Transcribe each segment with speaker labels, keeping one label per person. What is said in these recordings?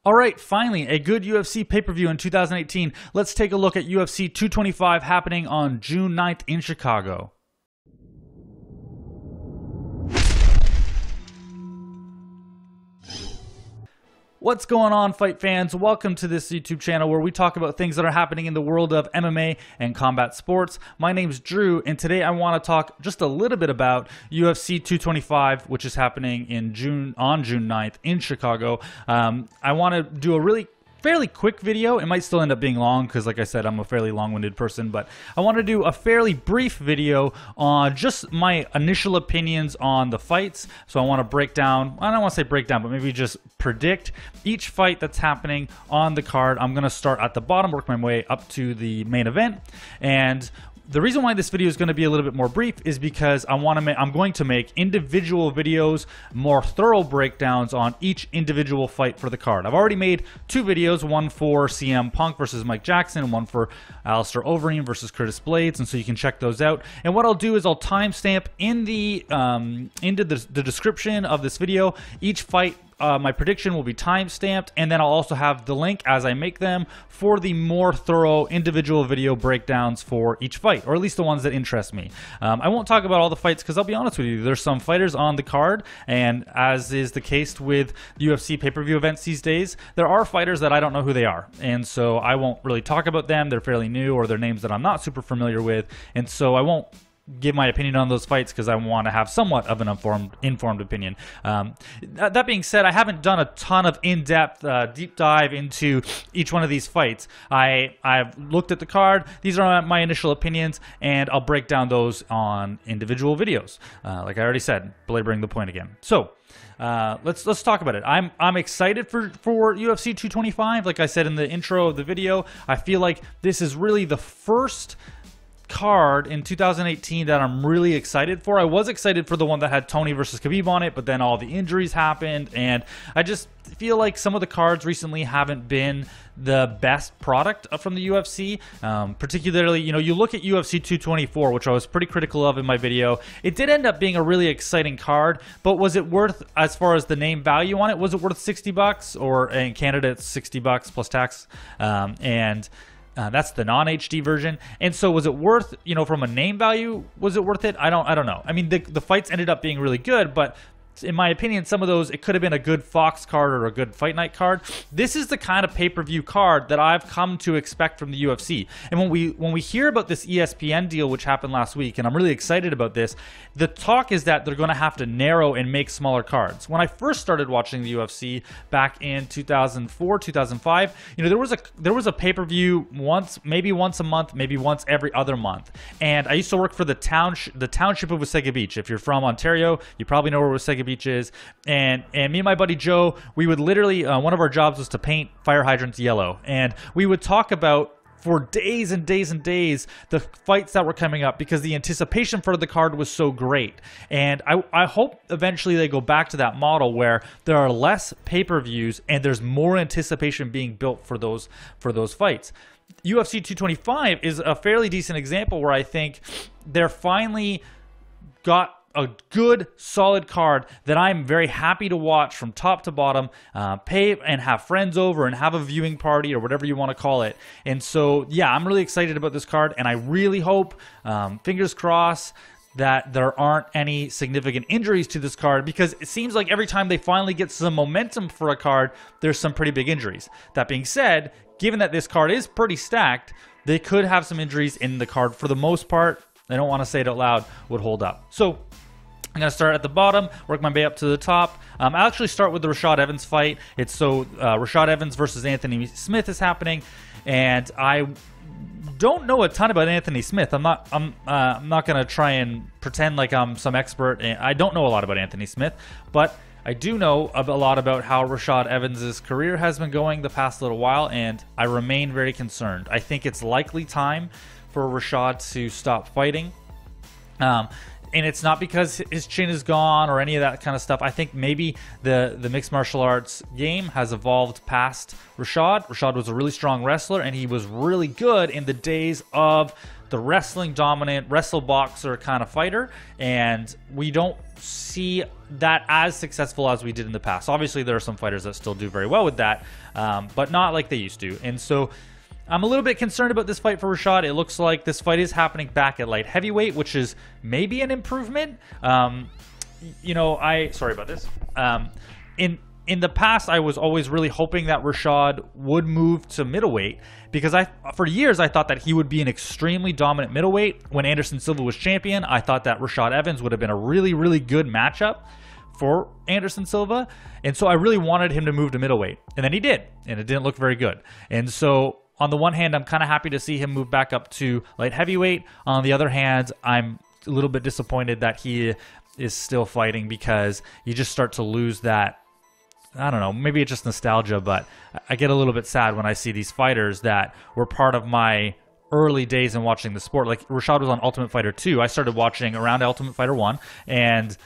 Speaker 1: All right, finally, a good UFC pay-per-view in 2018. Let's take a look at UFC 225 happening on June 9th in Chicago. What's going on, fight fans? Welcome to this YouTube channel where we talk about things that are happening in the world of MMA and combat sports. My name's Drew, and today I want to talk just a little bit about UFC 225, which is happening on June 9th in Chicago. I want to do a fairly quick video. It might still end up being long because, like I said, I'm a fairly long-winded person, but I want to do a fairly brief video on just my initial opinions on the fights. So I want to break down, I don't want to say break down, but maybe just predict each fight that's happening on the card. I'm going to start at the bottom, work my way up to the main event. And the reason why this video is going to be a little bit more brief is because I'm going to make individual videos, more thorough breakdowns on each individual fight for the card. I've already made two videos, one for CM Punk versus Mike Jackson, and one for Alistair Overeem versus Curtis Blades, and so you can check those out. And what I'll do is I'll timestamp in the into the description of this video each fight. My prediction will be time-stamped, and then I'll also have the link as I make them for the more thorough individual video breakdowns for each fight, or at least the ones that interest me. I won't talk about all the fights because I'll be honest with you, there's some fighters on the card, and as is the case with UFC pay-per-view events these days, there are fighters that I don't know who they are, and so I won't really talk about them. They're fairly new, or they're names that I'm not super familiar with, and so I won't give my opinion on those fights because I want to have somewhat of an informed opinion. That being said, I haven't done a ton of in-depth deep dive into each one of these fights. I've looked at the card. These are my initial opinions, and I'll break down those on individual videos. Like I already said, belaboring the point again. So let's talk about it. I'm excited for UFC 225. Like I said in the intro of the video, I feel like this is really the first card in 2018 that I'm really excited for. I was excited for the one that had Tony versus Khabib on it, but then all the injuries happened, and I just feel like some of the cards recently haven't been the best product from the UFC. Particularly, you look at UFC 224, which I was pretty critical of in my video. It did end up being a really exciting card, but was it worth, as far as the name value on it, was it worth $60? Or in Canada, it's $60 plus tax, and that's the non-HD version. And so was it worth, from a name value, was it worth it? I don't know. I mean, the fights ended up being really good, but in my opinion, some of those, it could have been a good Fox card or a good Fight Night card. This is the kind of pay-per-view card that I've come to expect from the UFC. And when we hear about this ESPN deal, which happened last week, and I'm really excited about this, the talk is that they're going to have to narrow and make smaller cards. When I first started watching the UFC back in 2004, 2005, there was a pay-per-view maybe once a month, maybe once every other month. And I used to work for the township of Wasaga Beach. If you're from Ontario, you probably know where Wasaga Beach is. And me and my buddy Joe, we would literally, one of our jobs was to paint fire hydrants yellow. And we would talk about, for days and days and days, the fights that were coming up because the anticipation for the card was so great. And I hope eventually they go back to that model where there are less pay-per-views and there's more anticipation being built for those fights. UFC 225 is a fairly decent example where I think they're finally got a good, solid card that I'm very happy to watch from top to bottom, pay and have friends over and have a viewing party or whatever you want to call it. And so, yeah, I'm really excited about this card, and I really hope, fingers crossed, that there aren't any significant injuries to this card, because it seems like every time they finally get some momentum for a card, there's some pretty big injuries. That being said, given that this card is pretty stacked, they could have some injuries in the card. For the most part, I don't want to say it out loud, would hold up. So I'm going to start at the bottom, work my way up to the top. I'll actually start with the Rashad Evans fight. Rashad Evans versus Anthony Smith is happening, and I don't know a ton about Anthony Smith. I'm not going to try and pretend like I'm some expert. I don't know a lot about Anthony Smith, but I do know a lot about how Rashad Evans' career has been going the past little while, and I remain very concerned. I think it's likely time for Rashad to stop fighting. And it's not because his chin is gone or any of that kind of stuff. I think maybe the mixed martial arts game has evolved past Rashad. Rashad was a really strong wrestler, and he was really good in the days of the wrestling dominant, wrestle boxer kind of fighter, and we don't see that as successful as we did in the past. Obviously, there are some fighters that still do very well with that, but not like they used to. And so I'm a little bit concerned about this fight for Rashad. It looks like this fight is happening back at light heavyweight, which is maybe an improvement. You know, sorry about this. In the past, I was always really hoping that Rashad would move to middleweight, because for years I thought that he would be an extremely dominant middleweight. When Anderson Silva was champion, I thought that Rashad Evans would have been a really, really good matchup for Anderson Silva, and so I really wanted him to move to middleweight, and then he did, and it didn't look very good. And so on the one hand, I'm kind of happy to see him move back up to light heavyweight. On the other hand, I'm a little bit disappointed that he is still fighting, because you just start to lose that, I don't know, maybe it's just nostalgia, but I get a little bit sad when I see these fighters that were part of my early days in watching the sport. Like Rashad was on Ultimate Fighter 2. I started watching around Ultimate Fighter 1, and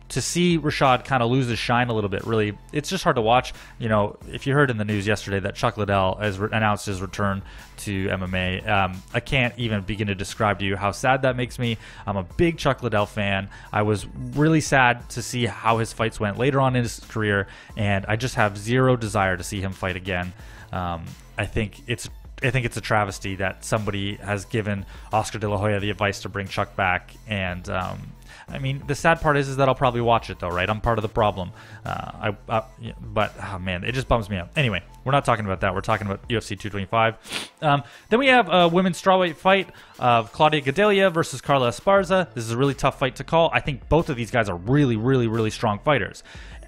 Speaker 1: to see Rashad kind of lose his shine a little bit, really, it's just hard to watch. You know, if you heard in the news yesterday that Chuck Liddell has announced his return to MMA, I can't even begin to describe to you how sad that makes me. I'm a big Chuck Liddell fan. I was really sad to see how his fights went later on in his career, and I just have zero desire to see him fight again. I think it's a travesty that somebody has given Oscar De La Hoya the advice to bring Chuck back, and I mean, the sad part is that I'll probably watch it though, right? I'm part of the problem. But oh man, it just bums me out. Anyway, we're not talking about that. We're talking about UFC 225. Then we have a women's strawweight fight of Claudia Gadelha versus Carla Esparza. This is a really tough fight to call. I think both of these guys are really, really, really strong fighters.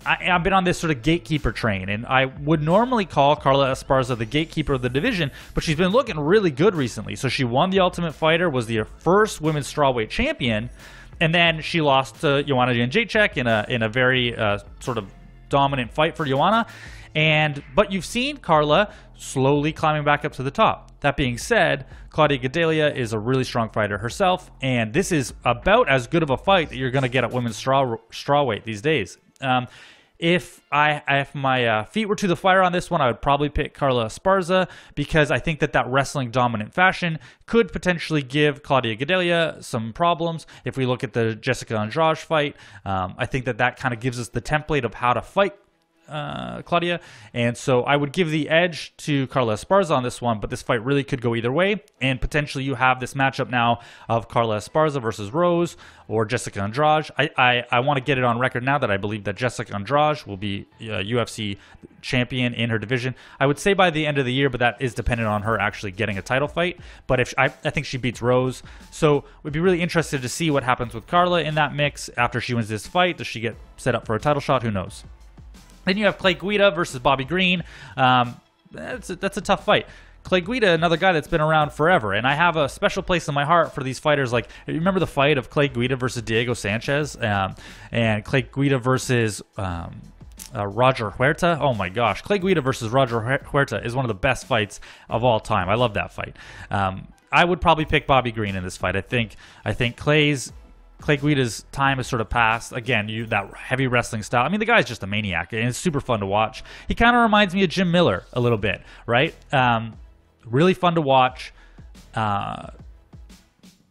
Speaker 1: I've been on this sort of gatekeeper train, and I would normally call Carla Esparza the gatekeeper of the division, but she's been looking really good recently. So she won the Ultimate Fighter, was the first women's strawweight champion, and then she lost to Joanna Jędrzejczyk in a very sort of dominant fight for Joanna. But you've seen Carla slowly climbing back up to the top. That being said, Claudia Gadelha is a really strong fighter herself, and this is about as good of a fight that you're going to get at women's strawweight these days. If my feet were to the fire on this one, I would probably pick Carla Esparza, because I think that wrestling dominant fashion could potentially give Claudia Gadelha some problems. If we look at the Jessica Andrade fight, I think that kind of gives us the template of how to fight Claudia, and so I would give the edge to Carla Esparza on this one, but this fight really could go either way, and potentially you have this matchup now of Carla Esparza versus Rose or Jessica Andrade. I want to get it on record now that I believe that Jessica Andrade will be UFC champion in her division. I would say by the end of the year, but that is dependent on her actually getting a title fight. But if I think she beats Rose, so we'd be really interested to see what happens with Carla in that mix after she wins this fight. Does she get set up for a title shot? Who knows? Then you have Clay Guida versus Bobby Green. That's a tough fight. Clay Guida, another guy that's been around forever, and I have a special place in my heart for these fighters. Like, you remember the fight of Clay Guida versus Diego Sanchez, and Clay Guida versus Roger Huerta? Oh my gosh, Clay Guida versus Roger Huerta is one of the best fights of all time. I love that fight. I would probably pick Bobby Green in this fight. I think Clay Guida's time has sort of passed. Again, that heavy wrestling style. I mean, the guy's just a maniac, and it's super fun to watch. He kind of reminds me of Jim Miller a little bit, right? Really fun to watch.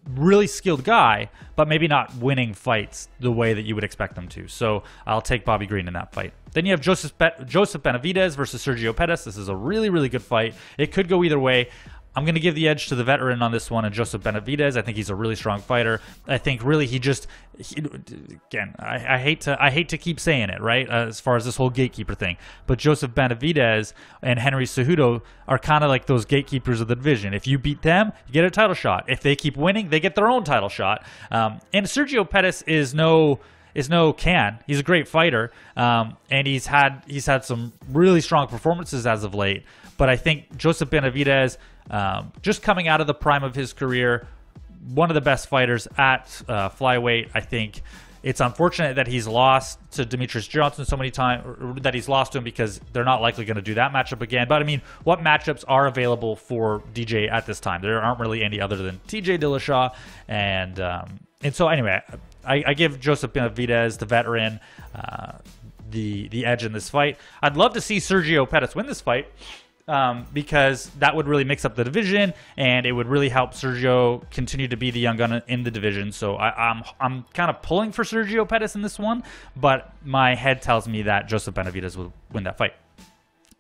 Speaker 1: Really skilled guy, but maybe not winning fights the way that you would expect them to. So I'll take Bobby Green in that fight. Then you have Joseph Benavidez versus Sergio Pettis. This is a really, really good fight. It could go either way. I'm going to give the edge to the veteran on this one, and Joseph Benavidez. I think he's a really strong fighter. I think really again, I hate to keep saying it, right, as far as this whole gatekeeper thing, but Joseph Benavidez and Henry Cejudo are kind of like those gatekeepers of the division. If you beat them, you get a title shot. If they keep winning, they get their own title shot. And Sergio Pettis is no can. He's a great fighter, and he's had some really strong performances as of late. But I think Joseph Benavidez, just coming out of the prime of his career, one of the best fighters at flyweight. I think it's unfortunate that he's lost to Demetrius Johnson so many times, or that he's lost to him, because they're not likely going to do that matchup again. But I mean, what matchups are available for DJ at this time? There aren't really any other than TJ Dillashaw, and so anyway, I give Joseph Benavidez, the veteran, the edge in this fight. I'd love to see Sergio Pettis win this fight. because that would really mix up the division, and it would really help Sergio continue to be the young gun in the division. So I'm kind of pulling for Sergio Pettis in this one, but my head tells me that Joseph Benavidez will win that fight.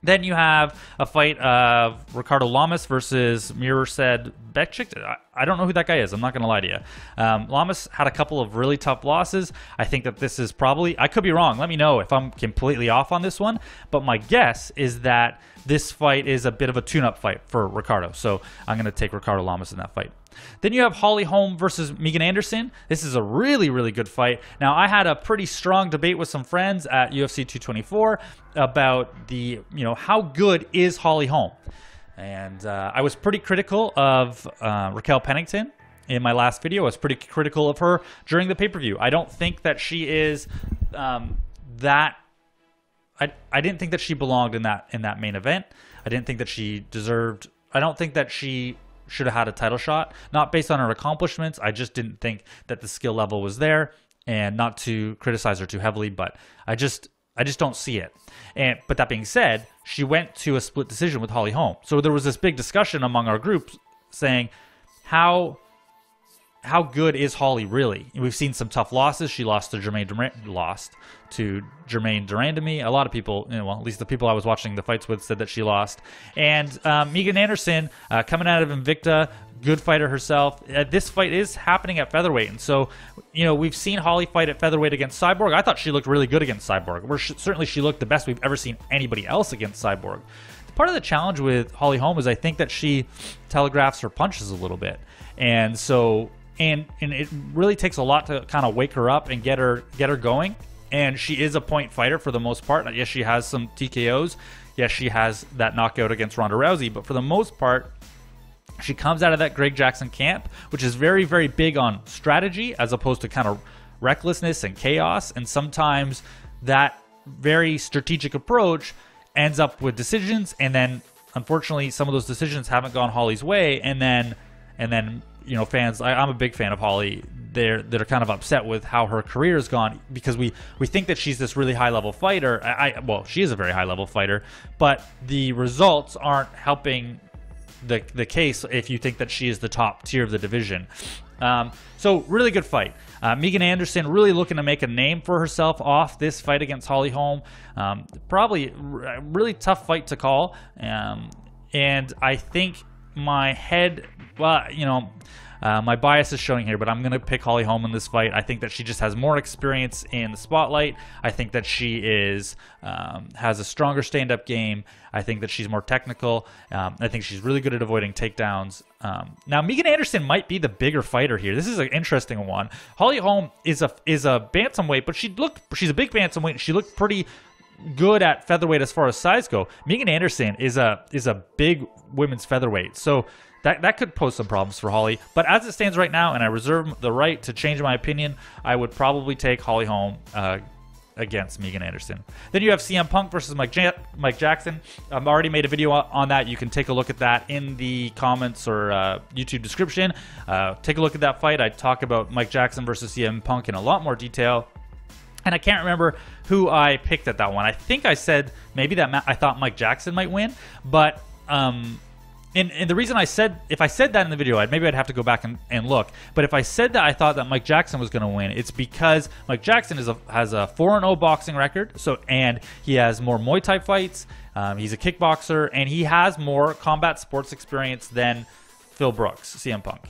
Speaker 1: Then you have a fight of Ricardo Lamas versus Mirsad Bektic. I don't know who that guy is. I'm not going to lie to you. Lamas had a couple of really tough losses. I think that this is probably, I could be wrong. Let me know if I'm completely off on this one. But my guess is that this fight is a bit of a tune-up fight for Ricardo. So I'm going to take Ricardo Lamas in that fight. Then you have Holm versus Megan Anderson. This is a really, really good fight. Now, I had a pretty strong debate with some friends at UFC 224 about the, how good is Holm? And I was pretty critical of Raquel Pennington in my last video. I was pretty critical of her during the pay-per-view. I don't think that she is that... I didn't think that she belonged in that main event. I didn't think that she deserved... I don't think that she should have had a title shot, not based on her accomplishments. I just didn't think that the skill level was there, and not to criticize her too heavily, but I just don't see it. But that being said, she went to a split decision with Holm. So there was this big discussion among our group saying, how good is Holly really? We've seen some tough losses. She lost to Jermaine Durandamy. A lot of people, well, at least the people I was watching the fights with, said that she lost. And Megan Anderson, coming out of Invicta, good fighter herself. This fight is happening at featherweight, and so we've seen Holly fight at featherweight against Cyborg. I thought she looked really good against Cyborg. Certainly she looked the best we've ever seen anybody else against Cyborg. Part of the challenge with Holm is I think that she telegraphs her punches a little bit, and so. And it really takes a lot to kind of wake her up and get her going. And she is a point fighter for the most part. Yes, she has some TKOs. Yes, she has that knockout against Ronda Rousey. But for the most part, she comes out of that Greg Jackson camp, which is very, very big on strategy as opposed to kind of recklessness and chaos. And sometimes that very strategic approach ends up with decisions. And then, unfortunately, some of those decisions haven't gone Holly's way. And then fans, I'm a big fan of Holly. They're kind of upset with how her career has gone because we think that she's this really high-level fighter. Well, she is a very high-level fighter, but the results aren't helping the case if you think that she is the top tier of the division. So really good fight. Megan Anderson really looking to make a name for herself off this fight against Holm. Probably a really tough fight to call. And I think my head, my bias is showing here, but I'm going to pick Holm in this fight. I think that she just has more experience in the spotlight. I think that she has a stronger stand-up game. I think that she's more technical. I think she's really good at avoiding takedowns. Now, Megan Anderson might be the bigger fighter here. This is an interesting one. Holm is a bantamweight, but she's a big bantamweight, and she looked pretty good at featherweight as far as size go. Megan Anderson is a big women's featherweight, so that could pose some problems for Holly. But as it stands right now, and I reserve the right to change my opinion, I would probably take Holm against Megan Anderson. Then you have CM Punk versus Mike Jackson. I've already made a video on that. You can take a look at that in the comments or YouTube description. Take a look at that fight. I talk about Mike Jackson versus CM Punk in a lot more detail. And I can't remember who I picked at that one. I think I said maybe that I thought Mike Jackson might win. But and the reason if I said that in the video, maybe I'd have to go back and look. But if I said that I thought that Mike Jackson was going to win, it's because Mike Jackson has a 4-0 boxing record. And he has more Muay Thai fights. He's a kickboxer, and he has more combat sports experience than Phil Brooks, CM Punk.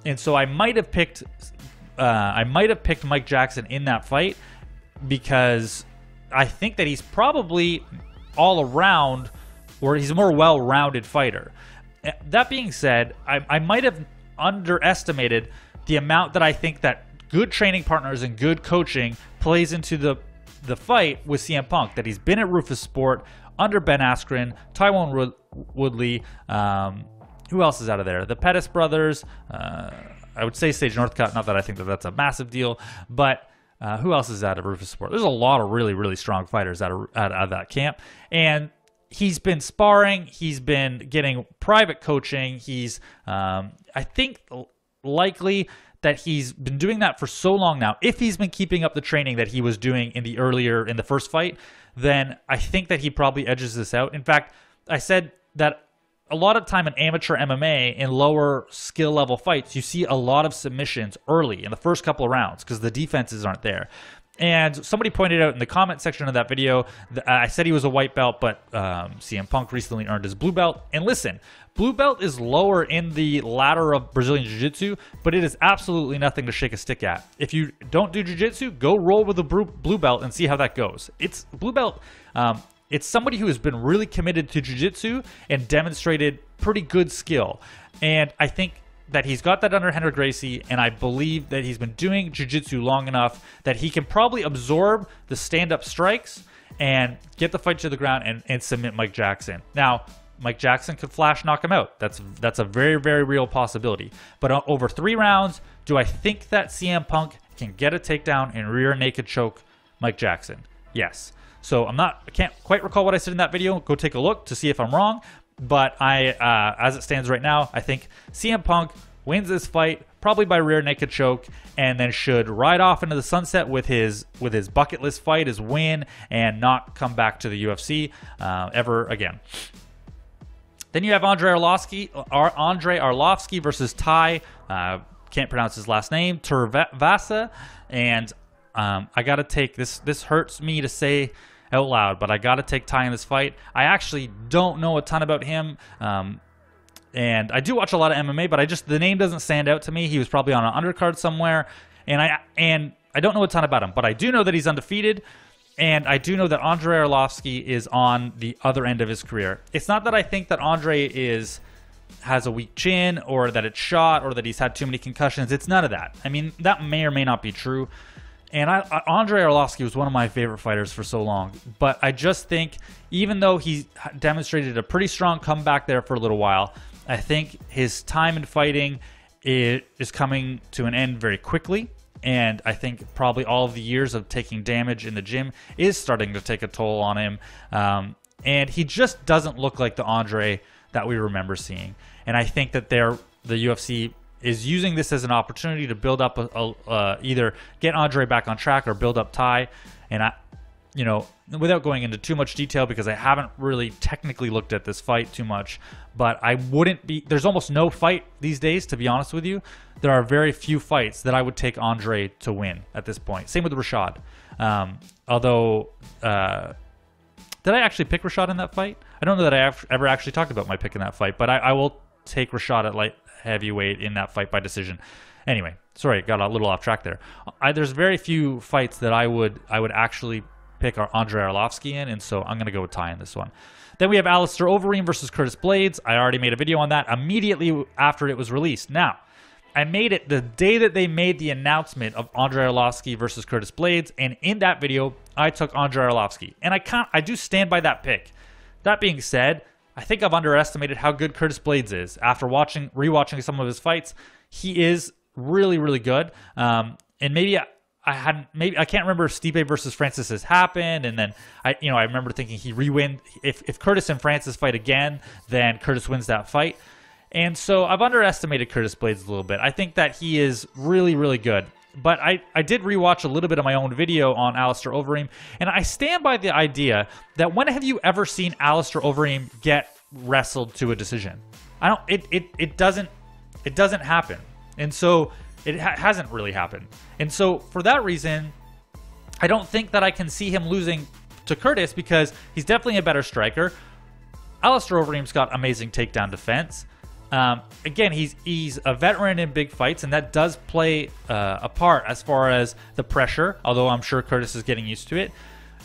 Speaker 1: And so I might have picked Mike Jackson in that fight, because I think that he's probably all around, or he's a more well-rounded fighter. That being said, I might have underestimated the amount that I think that good training partners and good coaching plays into the fight with CM Punk. That he's been at Rufus Sport under Ben Askren, Tyron Woodley. Who else is out of there? The Pettis brothers. I would say Sage Northcutt. Not that I think that that's a massive deal, but who else is out of Rufus Sport? There's a lot of really, really strong fighters out of that camp. And he's been sparring. He's been getting private coaching. He's, I think, likely that he's been doing that for so long now. If he's been keeping up the training that he was doing in the first fight, then I think that he probably edges this out. In fact, I said that a lot of time in amateur MMA, in lower skill level fights, you see a lot of submissions early in the first couple of rounds because the defenses aren't there. And somebody pointed out in the comment section of that video, I said he was a white belt, but CM Punk recently earned his blue belt. And listen, blue belt is lower in the ladder of Brazilian Jiu-Jitsu, but it is absolutely nothing to shake a stick at. If you don't do Jiu-Jitsu, go roll with a blue belt and see how that goes. It's blue belt. It's somebody who has been really committed to Jiu-Jitsu and demonstrated pretty good skill. And I think that he's got that under Henry Gracie, and I believe that he's been doing Jiu-Jitsu long enough that he can probably absorb the stand-up strikes and get the fight to the ground and submit Mike Jackson. Now, Mike Jackson could flash knock him out. That's a very, very real possibility. But over 3 rounds, do I think that CM Punk can get a takedown and rear naked choke Mike Jackson? Yes. So I can't quite recall what I said in that video. Go take a look to see if I'm wrong. But as it stands right now, I think CM Punk wins this fight probably by rear naked choke, and then should ride off into the sunset with his bucket list fight, his win, and not come back to the UFC ever again. Then you have Andre Arlovski versus Ty. Can't pronounce his last name. Tuivasa, and I gotta take this. This hurts me to say out loud, but I gotta take Ty in this fight. I actually don't know a ton about him, and I do watch a lot of MMA, but the name doesn't stand out to me. He was probably on an undercard somewhere, and I don't know a ton about him, but I do know that he's undefeated, and I do know that Andre Arlovski is on the other end of his career. It's not that I think that Andre has a weak chin, or that it's shot, or that he's had too many concussions. It's none of that. I mean, that may or may not be true. And Andre Arlovski was one of my favorite fighters for so long. But I just think, even though he demonstrated a pretty strong comeback there for a little while, I think his time in fighting is coming to an end very quickly. And I think probably all of the years of taking damage in the gym is starting to take a toll on him. And he just doesn't look like the Andre that we remember seeing. And I think that the UFC is using this as an opportunity to build up either get Andre back on track or build up Ty. And without going into too much detail, because I haven't really technically looked at this fight too much, but there's almost no fight these days, to be honest with you. There are very few fights that I would take Andre to win at this point. Same with Rashad. Although, did I actually pick Rashad in that fight? I don't know that I ever actually talked about my pick in that fight, but I will take Rashad at light heavyweight in that fight by decision. Anyway, sorry, got a little off track there. There's very few fights that I would actually pick Andre Arlovski in, and so I'm going to go with Ty in this one. Then we have Alistair Overeem versus Curtis Blades. I already made a video on that immediately after it was released. Now, I made it the day that they made the announcement of Andre Arlovski versus Curtis Blades, and in that video, I took Andre Arlovski, and I do stand by that pick. That being said, I think I've underestimated how good Curtis Blades is. After rewatching some of his fights, he is really, really good. And maybe I can't remember if Stipe versus Francis has happened, and then I remember thinking he re-win. If Curtis and Francis fight again, then Curtis wins that fight. And so I've underestimated Curtis Blades a little bit. I think that he is really, really good. But I did rewatch a little bit of my own video on Alistair Overeem, and I stand by the idea that when have you ever seen Alistair Overeem get wrestled to a decision? It doesn't happen, and so it hasn't really happened. And so for that reason, I don't think that I can see him losing to Curtis, because he's definitely a better striker. Alistair Overeem's got amazing takedown defense. Again, he's a veteran in big fights, and that does play a part as far as the pressure, although I'm sure Curtis is getting used to it.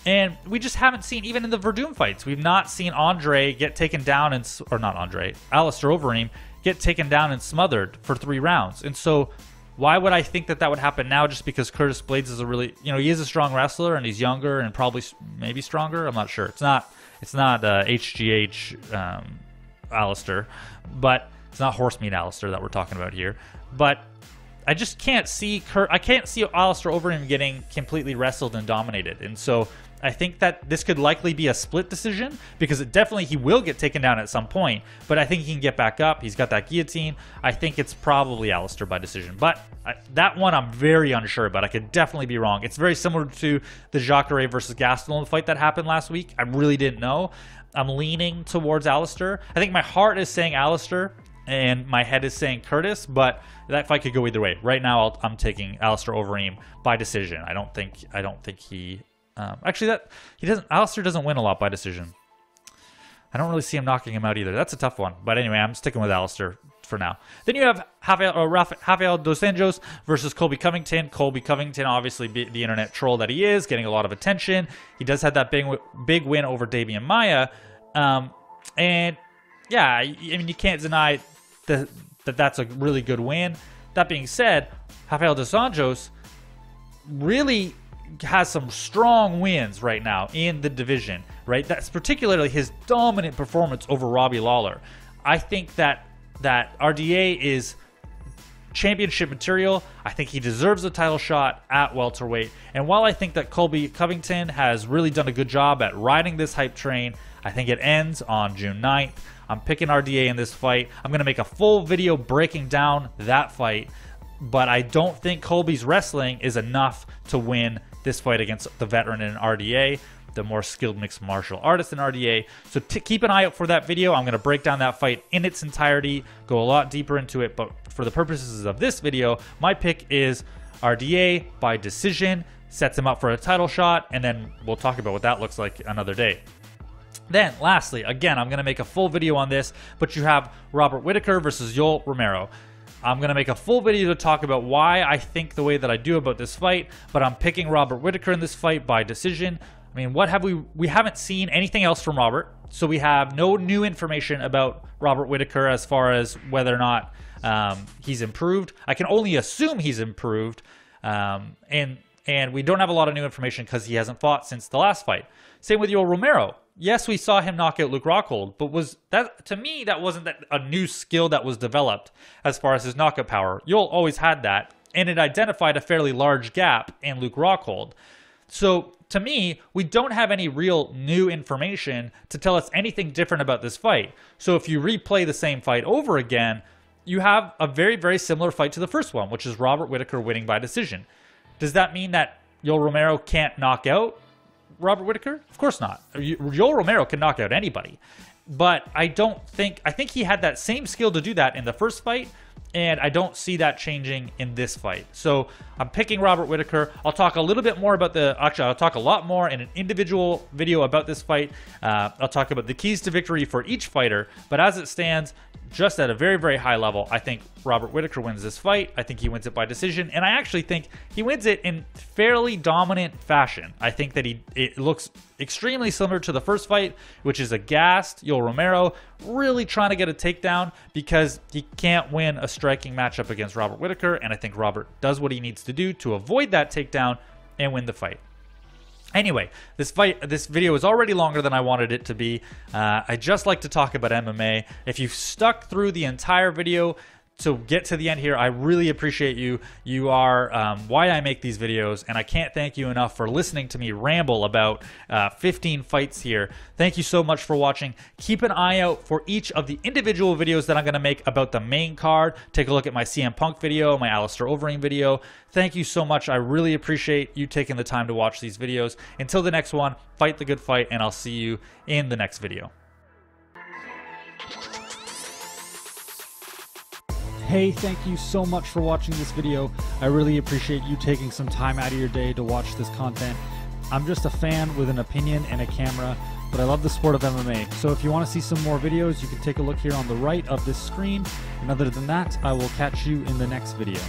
Speaker 1: And we just haven't seen, even in the Verdum fights, we've not seen Andre get taken down, Alistair Overeem get taken down and smothered for 3 rounds. And so why would I think that would happen now, just because Curtis Blades is he is a strong wrestler, and he's younger and probably maybe stronger. I'm not sure. It's not HGH Alistair, but it's not horse meat Alistair that we're talking about here. But I just can't see Alistair Overeem getting completely wrestled and dominated. And so I think that this could likely be a split decision, because he will get taken down at some point, but I think he can get back up. He's got that guillotine. I think it's probably Alistair by decision, but that one I'm very unsure about. I could definitely be wrong. It's very similar to the Jacare versus Gastelum fight that happened last week. I really didn't know. I'm leaning towards Alistair. I think my heart is saying Alistair and my head is saying Curtis, but that fight could go either way. Right now, I'm taking Alistair Overeem by decision. I don't think he actually Alistair doesn't win a lot by decision. I don't really see him knocking him out either. That's a tough one. But anyway, I'm sticking with Alistair for now. Then you have Rafael Dos Anjos versus Colby Covington. Colby Covington, obviously the internet troll that he is, getting a lot of attention. He does have that big win over Damian Maia. And yeah, I mean, you can't deny that's a really good win. That being said, Rafael Dos Anjos really has some strong wins right now in the division, right? That's particularly his dominant performance over Robbie Lawler. I think that RDA is championship material. I think he deserves a title shot at welterweight. And while I think that Colby Covington has really done a good job at riding this hype train, I think it ends on June 9th. I'm picking RDA in this fight. I'm going to make a full video breaking down that fight, but I don't think Colby's wrestling is enough to win this fight against the veteran in RDA, the more skilled mixed martial artist in RDA. So keep an eye out for that video. I'm going to break down that fight in its entirety, go a lot deeper into it, but for the purposes of this video, my pick is RDA by decision, sets him up for a title shot, and then we'll talk about what that looks like another day. Then, lastly, again, I'm going to make a full video on this, but you have Robert Whittaker versus Yoel Romero. I'm going to make a full video to talk about why I think the way that I do about this fight, but I'm picking Robert Whittaker in this fight by decision. I mean, what have we haven't seen anything else from Robert, so we have no new information about Robert Whittaker as far as whether or not he's improved. I can only assume he's improved, and we don't have a lot of new information because he hasn't fought since the last fight. Same with Yoel Romero. Yes, we saw him knock out Luke Rockhold, but to me, that wasn't a new skill that was developed as far as his knockout power. Yoel always had that, and it identified a fairly large gap in Luke Rockhold. So to me, we don't have any real new information to tell us anything different about this fight. So if you replay the same fight over again, you have a very, very similar fight to the first one, which is Robert Whittaker winning by decision. Does that mean that Yoel Romero can't knock out Robert Whittaker? Of course not. Yoel Romero can knock out anybody. But I think he had that same skill to do that in the first fight, and I don't see that changing in this fight. So I'm picking Robert Whittaker. I'll talk a little bit more about I'll talk a lot more in an individual video about this fight. I'll talk about the keys to victory for each fighter, but as it stands, just at a very, very high level, I think Robert Whittaker wins this fight. I think he wins it by decision, and I actually think he wins it in fairly dominant fashion. I think that it looks extremely similar to the first fight, which is a gassed Yoel Romero really trying to get a takedown because he can't win a striking matchup against Robert Whittaker, and I think Robert does what he needs to do to avoid that takedown and win the fight. Anyway, this video is already longer than I wanted it to be. I just like to talk about MMA. If you've stuck through the entire video to get to the end here, I really appreciate you. You are why I make these videos, and I can't thank you enough for listening to me ramble about 15 fights here. Thank you so much for watching. Keep an eye out for each of the individual videos that I'm going to make about the main card. Take a look at my CM Punk video, my Alistair Overeem video. Thank you so much. I really appreciate you taking the time to watch these videos. Until the next one, fight the good fight, and I'll see you in the next video.
Speaker 2: Hey, thank you so much for watching this video. I really appreciate you taking some time out of your day to watch this content. I'm just a fan with an opinion and a camera, but I love the sport of MMA. So if you want to see some more videos, you can take a look here on the right of this screen. And other than that, I will catch you in the next video.